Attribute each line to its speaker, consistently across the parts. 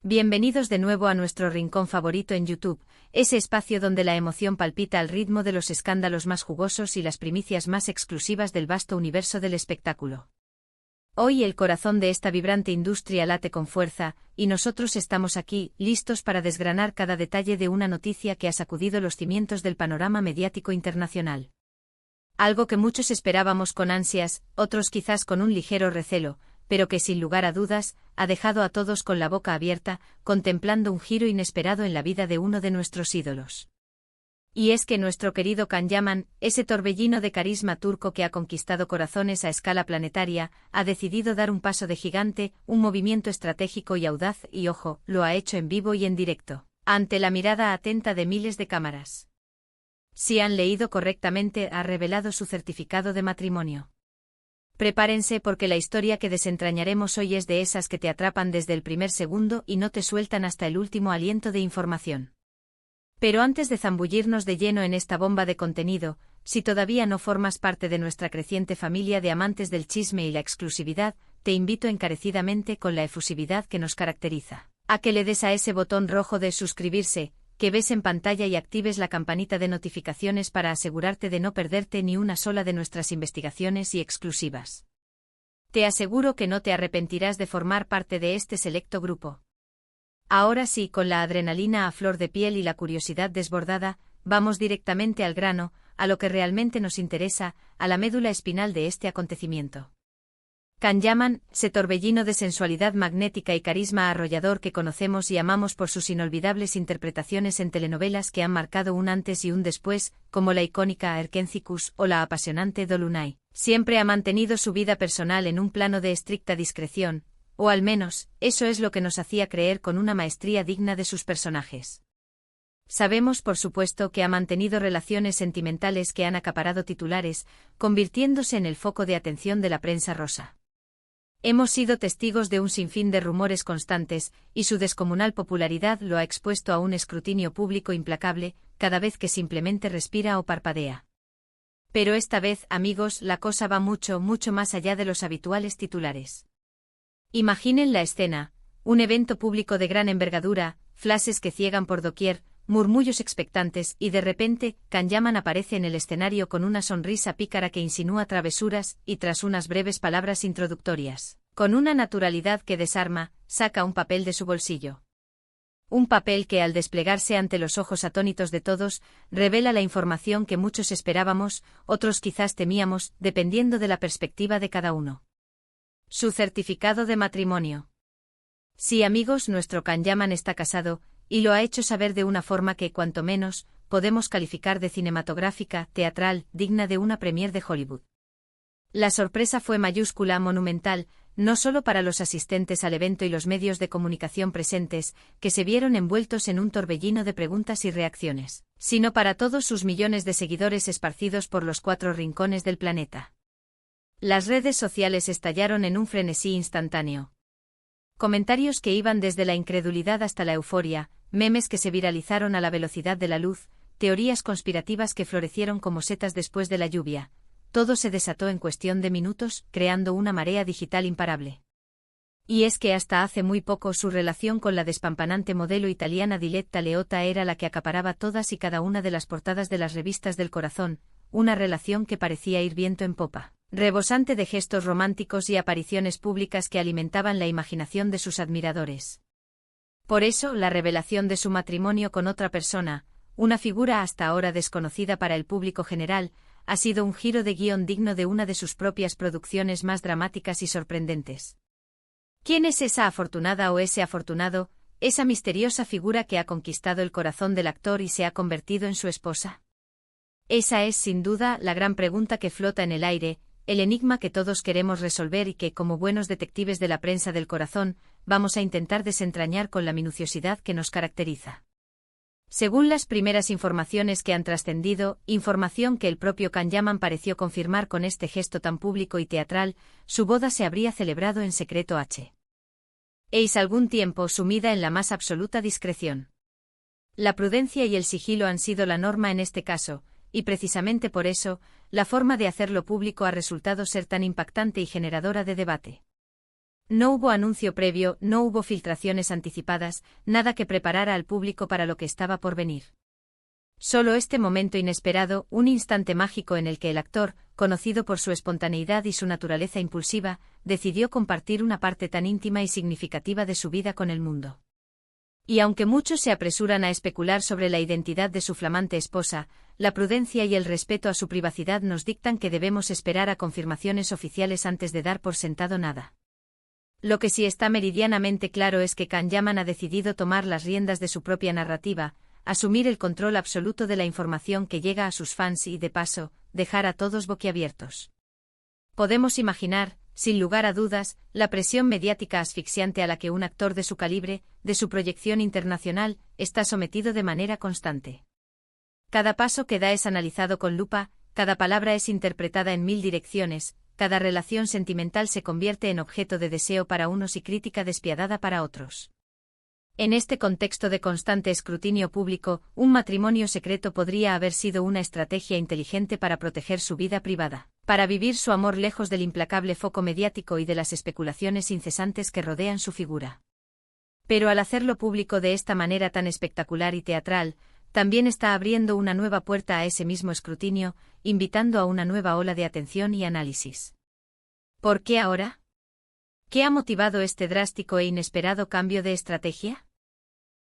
Speaker 1: Bienvenidos de nuevo a nuestro rincón favorito en YouTube, ese espacio donde la emoción palpita al ritmo de los escándalos más jugosos y las primicias más exclusivas del vasto universo del espectáculo. Hoy el corazón de esta vibrante industria late con fuerza, y nosotros estamos aquí, listos para desgranar cada detalle de una noticia que ha sacudido los cimientos del panorama mediático internacional. Algo que muchos esperábamos con ansias, otros quizás con un ligero recelo, pero que sin lugar a dudas, ha dejado a todos con la boca abierta, contemplando un giro inesperado en la vida de uno de nuestros ídolos. Y es que nuestro querido Can Yaman, ese torbellino de carisma turco que ha conquistado corazones a escala planetaria, ha decidido dar un paso de gigante, un movimiento estratégico y audaz, y ojo, lo ha hecho en vivo y en directo, ante la mirada atenta de miles de cámaras. Si han leído correctamente, ha revelado su certificado de matrimonio. Prepárense porque la historia que desentrañaremos hoy es de esas que te atrapan desde el primer segundo y no te sueltan hasta el último aliento de información. Pero antes de zambullirnos de lleno en esta bomba de contenido, si todavía no formas parte de nuestra creciente familia de amantes del chisme y la exclusividad, te invito encarecidamente con la efusividad que nos caracteriza, a que le des a ese botón rojo de suscribirse, que ves en pantalla y actives la campanita de notificaciones para asegurarte de no perderte ni una sola de nuestras investigaciones y exclusivas. Te aseguro que no te arrepentirás de formar parte de este selecto grupo. Ahora sí, con la adrenalina a flor de piel y la curiosidad desbordada, vamos directamente al grano, a lo que realmente nos interesa, a la médula espinal de este acontecimiento. Can Yaman, ese torbellino de sensualidad magnética y carisma arrollador que conocemos y amamos por sus inolvidables interpretaciones en telenovelas que han marcado un antes y un después, como la icónica Erkencikus o la apasionante Dolunay, siempre ha mantenido su vida personal en un plano de estricta discreción, o al menos, eso es lo que nos hacía creer con una maestría digna de sus personajes. Sabemos por supuesto que ha mantenido relaciones sentimentales que han acaparado titulares, convirtiéndose en el foco de atención de la prensa rosa. Hemos sido testigos de un sinfín de rumores constantes, y su descomunal popularidad lo ha expuesto a un escrutinio público implacable, cada vez que simplemente respira o parpadea. Pero esta vez, amigos, la cosa va mucho más allá de los habituales titulares. Imaginen la escena, un evento público de gran envergadura, flashes que ciegan por doquier, murmullos expectantes, y de repente, Can Yaman aparece en el escenario con una sonrisa pícara que insinúa travesuras, y tras unas breves palabras introductorias, con una naturalidad que desarma, saca un papel de su bolsillo. Un papel que, al desplegarse ante los ojos atónitos de todos, revela la información que muchos esperábamos, otros quizás temíamos, dependiendo de la perspectiva de cada uno. Su certificado de matrimonio. Sí, amigos, nuestro Can Yaman está casado, y lo ha hecho saber de una forma que, cuanto menos, podemos calificar de cinematográfica, teatral, digna de una premier de Hollywood. La sorpresa fue mayúscula, monumental, no solo para los asistentes al evento y los medios de comunicación presentes, que se vieron envueltos en un torbellino de preguntas y reacciones, sino para todos sus millones de seguidores esparcidos por los 4 rincones del planeta. Las redes sociales estallaron en un frenesí instantáneo. Comentarios que iban desde la incredulidad hasta la euforia, memes que se viralizaron a la velocidad de la luz, teorías conspirativas que florecieron como setas después de la lluvia. Todo se desató en cuestión de minutos, creando una marea digital imparable. Y es que hasta hace muy poco su relación con la despampanante modelo italiana Diletta Leotta era la que acaparaba todas y cada una de las portadas de las revistas del corazón, una relación que parecía ir viento en popa, rebosante de gestos románticos y apariciones públicas que alimentaban la imaginación de sus admiradores. Por eso, la revelación de su matrimonio con otra persona, una figura hasta ahora desconocida para el público general, ha sido un giro de guión digno de una de sus propias producciones más dramáticas y sorprendentes. ¿Quién es esa afortunada o ese afortunado, esa misteriosa figura que ha conquistado el corazón del actor y se ha convertido en su esposa? Esa es, sin duda, la gran pregunta que flota en el aire, el enigma que todos queremos resolver y que, como buenos detectives de la prensa del corazón, vamos a intentar desentrañar con la minuciosidad que nos caracteriza. Según las primeras informaciones que han trascendido, información que el propio Can Yaman pareció confirmar con este gesto tan público y teatral, su boda se habría celebrado en secreto algún tiempo sumida en la más absoluta discreción. La prudencia y el sigilo han sido la norma en este caso, y precisamente por eso, la forma de hacerlo público ha resultado ser tan impactante y generadora de debate. No hubo anuncio previo, no hubo filtraciones anticipadas, nada que preparara al público para lo que estaba por venir. Solo este momento inesperado, un instante mágico en el que el actor, conocido por su espontaneidad y su naturaleza impulsiva, decidió compartir una parte tan íntima y significativa de su vida con el mundo. Y aunque muchos se apresuran a especular sobre la identidad de su flamante esposa, la prudencia y el respeto a su privacidad nos dictan que debemos esperar a confirmaciones oficiales antes de dar por sentado nada. Lo que sí está meridianamente claro es que Can Yaman ha decidido tomar las riendas de su propia narrativa, asumir el control absoluto de la información que llega a sus fans y, de paso, dejar a todos boquiabiertos. Podemos imaginar, sin lugar a dudas, la presión mediática asfixiante a la que un actor de su calibre, de su proyección internacional, está sometido de manera constante. Cada paso que da es analizado con lupa, cada palabra es interpretada en 1000 direcciones, cada relación sentimental se convierte en objeto de deseo para unos y crítica despiadada para otros. En este contexto de constante escrutinio público, un matrimonio secreto podría haber sido una estrategia inteligente para proteger su vida privada, para vivir su amor lejos del implacable foco mediático y de las especulaciones incesantes que rodean su figura. Pero al hacerlo público de esta manera tan espectacular y teatral, también está abriendo una nueva puerta a ese mismo escrutinio, invitando a una nueva ola de atención y análisis. ¿Por qué ahora? ¿Qué ha motivado este drástico e inesperado cambio de estrategia?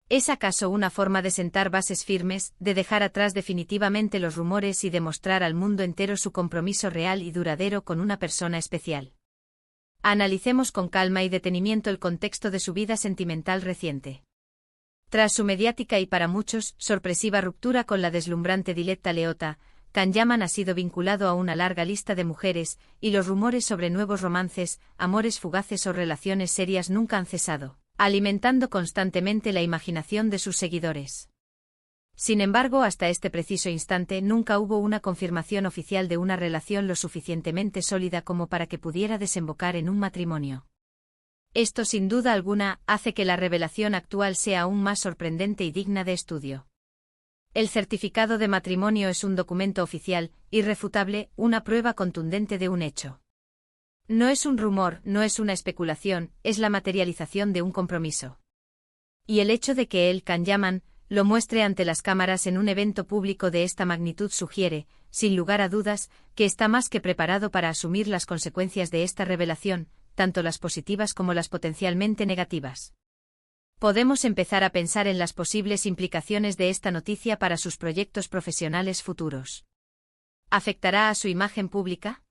Speaker 1: ¿Es acaso una forma de sentar bases firmes, de dejar atrás definitivamente los rumores y demostrar al mundo entero su compromiso real y duradero con una persona especial? Analicemos con calma y detenimiento el contexto de su vida sentimental reciente. Tras su mediática y para muchos sorpresiva ruptura con la deslumbrante Diletta Leotta, Can Yaman ha sido vinculado a una larga lista de mujeres, y los rumores sobre nuevos romances, amores fugaces o relaciones serias nunca han cesado, alimentando constantemente la imaginación de sus seguidores. Sin embargo, hasta este preciso instante nunca hubo una confirmación oficial de una relación lo suficientemente sólida como para que pudiera desembocar en un matrimonio. Esto sin duda alguna hace que la revelación actual sea aún más sorprendente y digna de estudio. El certificado de matrimonio es un documento oficial, irrefutable, una prueba contundente de un hecho. No es un rumor, no es una especulación, es la materialización de un compromiso. Y el hecho de que él, Can Yaman, lo muestre ante las cámaras en un evento público de esta magnitud sugiere, sin lugar a dudas, que está más que preparado para asumir las consecuencias de esta revelación, tanto las positivas como las potencialmente negativas. Podemos empezar a pensar en las posibles implicaciones de esta noticia para sus proyectos profesionales futuros. ¿Afectará a su imagen pública?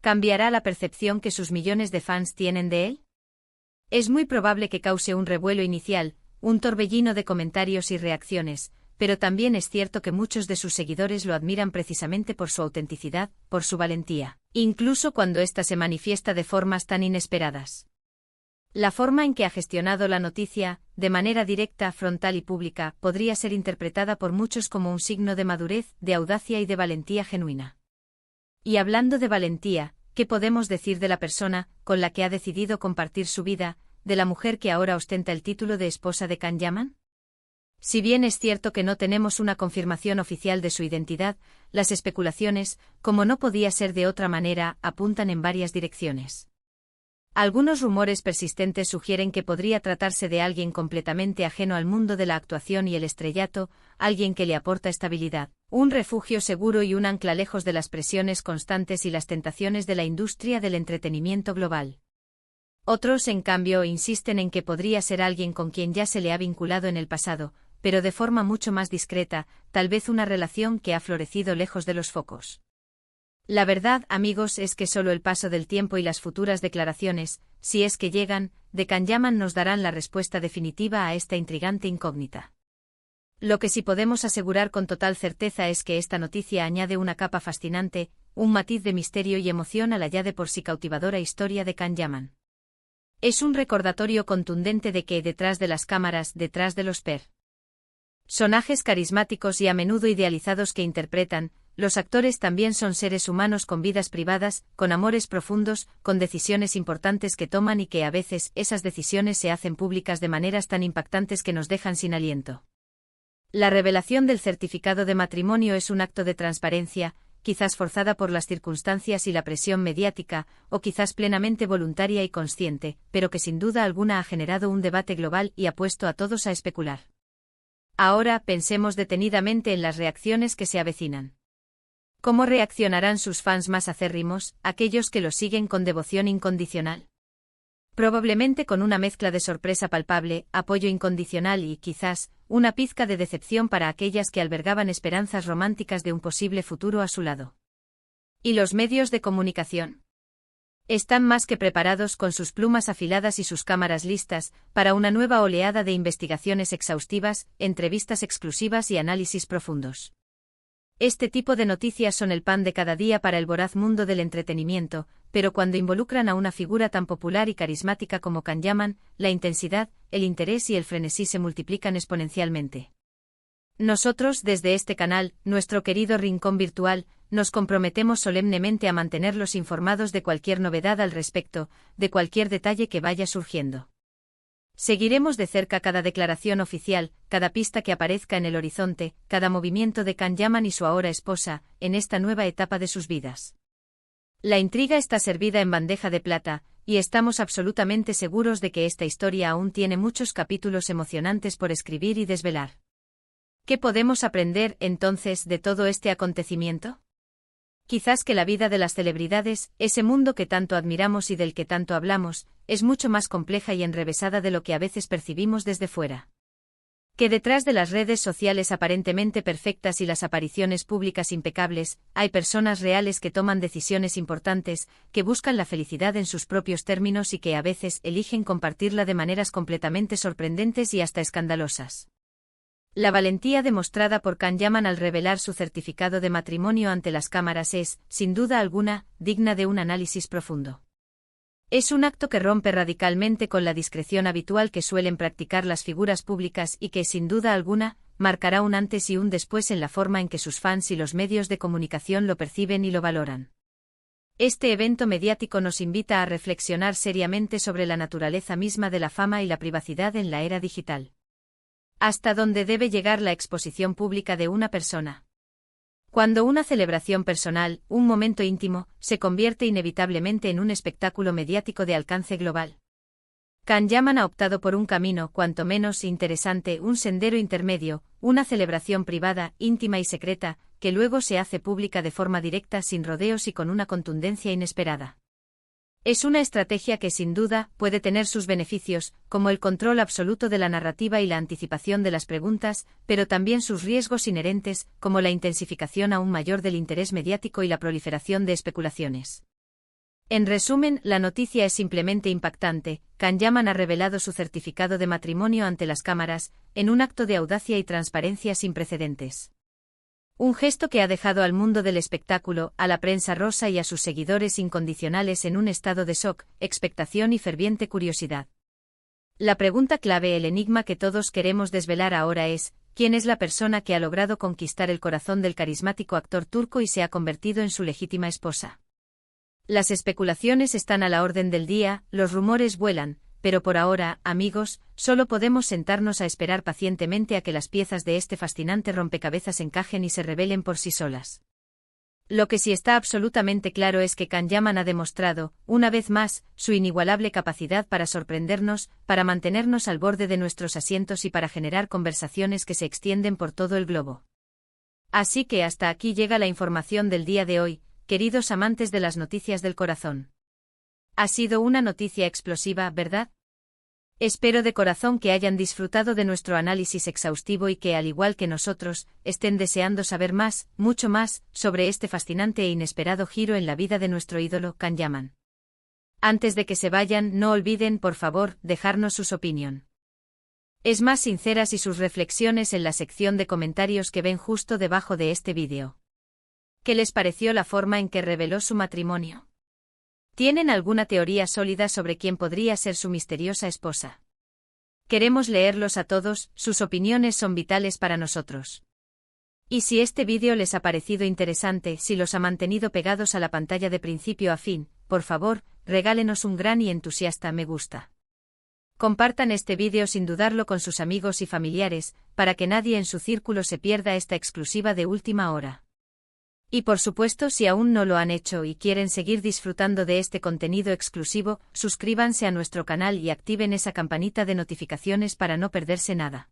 Speaker 1: ¿Cambiará la percepción que sus millones de fans tienen de él? Es muy probable que cause un revuelo inicial, un torbellino de comentarios y reacciones, pero también es cierto que muchos de sus seguidores lo admiran precisamente por su autenticidad, por su valentía, incluso cuando ésta se manifiesta de formas tan inesperadas. La forma en que ha gestionado la noticia, de manera directa, frontal y pública, podría ser interpretada por muchos como un signo de madurez, de audacia y de valentía genuina. Y hablando de valentía, ¿qué podemos decir de la persona con la que ha decidido compartir su vida, de la mujer que ahora ostenta el título de esposa de Can Yaman? Si bien es cierto que no tenemos una confirmación oficial de su identidad, las especulaciones, como no podía ser de otra manera, apuntan en varias direcciones. Algunos rumores persistentes sugieren que podría tratarse de alguien completamente ajeno al mundo de la actuación y el estrellato, alguien que le aporta estabilidad, un refugio seguro y un ancla lejos de las presiones constantes y las tentaciones de la industria del entretenimiento global. Otros, en cambio, insisten en que podría ser alguien con quien ya se le ha vinculado en el pasado, pero de forma mucho más discreta, tal vez una relación que ha florecido lejos de los focos. La verdad, amigos, es que solo el paso del tiempo y las futuras declaraciones, si es que llegan, de Can Yaman nos darán la respuesta definitiva a esta intrigante incógnita. Lo que sí podemos asegurar con total certeza es que esta noticia añade una capa fascinante, un matiz de misterio y emoción a la ya de por sí cautivadora historia de Can Yaman. Es un recordatorio contundente de que detrás de las cámaras, detrás de los personajes carismáticos y a menudo idealizados que interpretan, los actores también son seres humanos con vidas privadas, con amores profundos, con decisiones importantes que toman y que a veces esas decisiones se hacen públicas de maneras tan impactantes que nos dejan sin aliento. La revelación del certificado de matrimonio es un acto de transparencia, quizás forzada por las circunstancias y la presión mediática, o quizás plenamente voluntaria y consciente, pero que sin duda alguna ha generado un debate global y ha puesto a todos a especular. Ahora pensemos detenidamente en las reacciones que se avecinan. ¿Cómo reaccionarán sus fans más acérrimos, aquellos que lo siguen con devoción incondicional? Probablemente con una mezcla de sorpresa palpable, apoyo incondicional y, quizás, una pizca de decepción para aquellas que albergaban esperanzas románticas de un posible futuro a su lado. ¿Y los medios de comunicación? Están más que preparados con sus plumas afiladas y sus cámaras listas para una nueva oleada de investigaciones exhaustivas, entrevistas exclusivas y análisis profundos. Este tipo de noticias son el pan de cada día para el voraz mundo del entretenimiento, pero cuando involucran a una figura tan popular y carismática como Can Yaman, la intensidad, el interés y el frenesí se multiplican exponencialmente. Nosotros, desde este canal, nuestro querido rincón virtual, nos comprometemos solemnemente a mantenerlos informados de cualquier novedad al respecto, de cualquier detalle que vaya surgiendo. Seguiremos de cerca cada declaración oficial, cada pista que aparezca en el horizonte, cada movimiento de Can Yaman y su ahora esposa, en esta nueva etapa de sus vidas. La intriga está servida en bandeja de plata, y estamos absolutamente seguros de que esta historia aún tiene muchos capítulos emocionantes por escribir y desvelar. ¿Qué podemos aprender, entonces, de todo este acontecimiento? Quizás que la vida de las celebridades, ese mundo que tanto admiramos y del que tanto hablamos, es mucho más compleja y enrevesada de lo que a veces percibimos desde fuera. Que detrás de las redes sociales aparentemente perfectas y las apariciones públicas impecables, hay personas reales que toman decisiones importantes, que buscan la felicidad en sus propios términos y que a veces eligen compartirla de maneras completamente sorprendentes y hasta escandalosas. La valentía demostrada por Can Yaman al revelar su certificado de matrimonio ante las cámaras es, sin duda alguna, digna de un análisis profundo. Es un acto que rompe radicalmente con la discreción habitual que suelen practicar las figuras públicas y que, sin duda alguna, marcará un antes y un después en la forma en que sus fans y los medios de comunicación lo perciben y lo valoran. Este evento mediático nos invita a reflexionar seriamente sobre la naturaleza misma de la fama y la privacidad en la era digital. ¿Hasta dónde debe llegar la exposición pública de una persona? Cuando una celebración personal, un momento íntimo, se convierte inevitablemente en un espectáculo mediático de alcance global. Can Yaman ha optado por un camino cuanto menos interesante, un sendero intermedio, una celebración privada, íntima y secreta, que luego se hace pública de forma directa sin rodeos y con una contundencia inesperada. Es una estrategia que sin duda puede tener sus beneficios, como el control absoluto de la narrativa y la anticipación de las preguntas, pero también sus riesgos inherentes, como la intensificación aún mayor del interés mediático y la proliferación de especulaciones. En resumen, la noticia es simplemente impactante. Can Yaman ha revelado su certificado de matrimonio ante las cámaras, en un acto de audacia y transparencia sin precedentes. Un gesto que ha dejado al mundo del espectáculo, a la prensa rosa y a sus seguidores incondicionales en un estado de shock, expectación y ferviente curiosidad. La pregunta clave, el enigma que todos queremos desvelar ahora es, ¿quién es la persona que ha logrado conquistar el corazón del carismático actor turco y se ha convertido en su legítima esposa? Las especulaciones están a la orden del día, los rumores vuelan, pero por ahora, amigos, solo podemos sentarnos a esperar pacientemente a que las piezas de este fascinante rompecabezas encajen y se revelen por sí solas. Lo que sí está absolutamente claro es que Can Yaman ha demostrado, una vez más, su inigualable capacidad para sorprendernos, para mantenernos al borde de nuestros asientos y para generar conversaciones que se extienden por todo el globo. Así que hasta aquí llega la información del día de hoy, queridos amantes de las noticias del corazón. Ha sido una noticia explosiva, ¿verdad? Espero de corazón que hayan disfrutado de nuestro análisis exhaustivo y que, al igual que nosotros, estén deseando saber más, mucho más, sobre este fascinante e inesperado giro en la vida de nuestro ídolo, Can Yaman. Antes de que se vayan, no olviden, por favor, dejarnos sus opinión. Es más sinceras y sus reflexiones en la sección de comentarios que ven justo debajo de este vídeo. ¿Qué les pareció la forma en que reveló su matrimonio? ¿Tienen alguna teoría sólida sobre quién podría ser su misteriosa esposa? Queremos leerlos a todos, sus opiniones son vitales para nosotros. Y si este vídeo les ha parecido interesante, si los ha mantenido pegados a la pantalla de principio a fin, por favor, regálenos un gran y entusiasta me gusta. Compartan este vídeo sin dudarlo con sus amigos y familiares, para que nadie en su círculo se pierda esta exclusiva de última hora. Y por supuesto, si aún no lo han hecho y quieren seguir disfrutando de este contenido exclusivo, suscríbanse a nuestro canal y activen esa campanita de notificaciones para no perderse nada.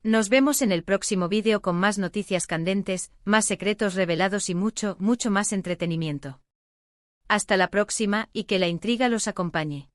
Speaker 1: Nos vemos en el próximo vídeo con más noticias candentes, más secretos revelados y mucho más entretenimiento. Hasta la próxima y que la intriga los acompañe.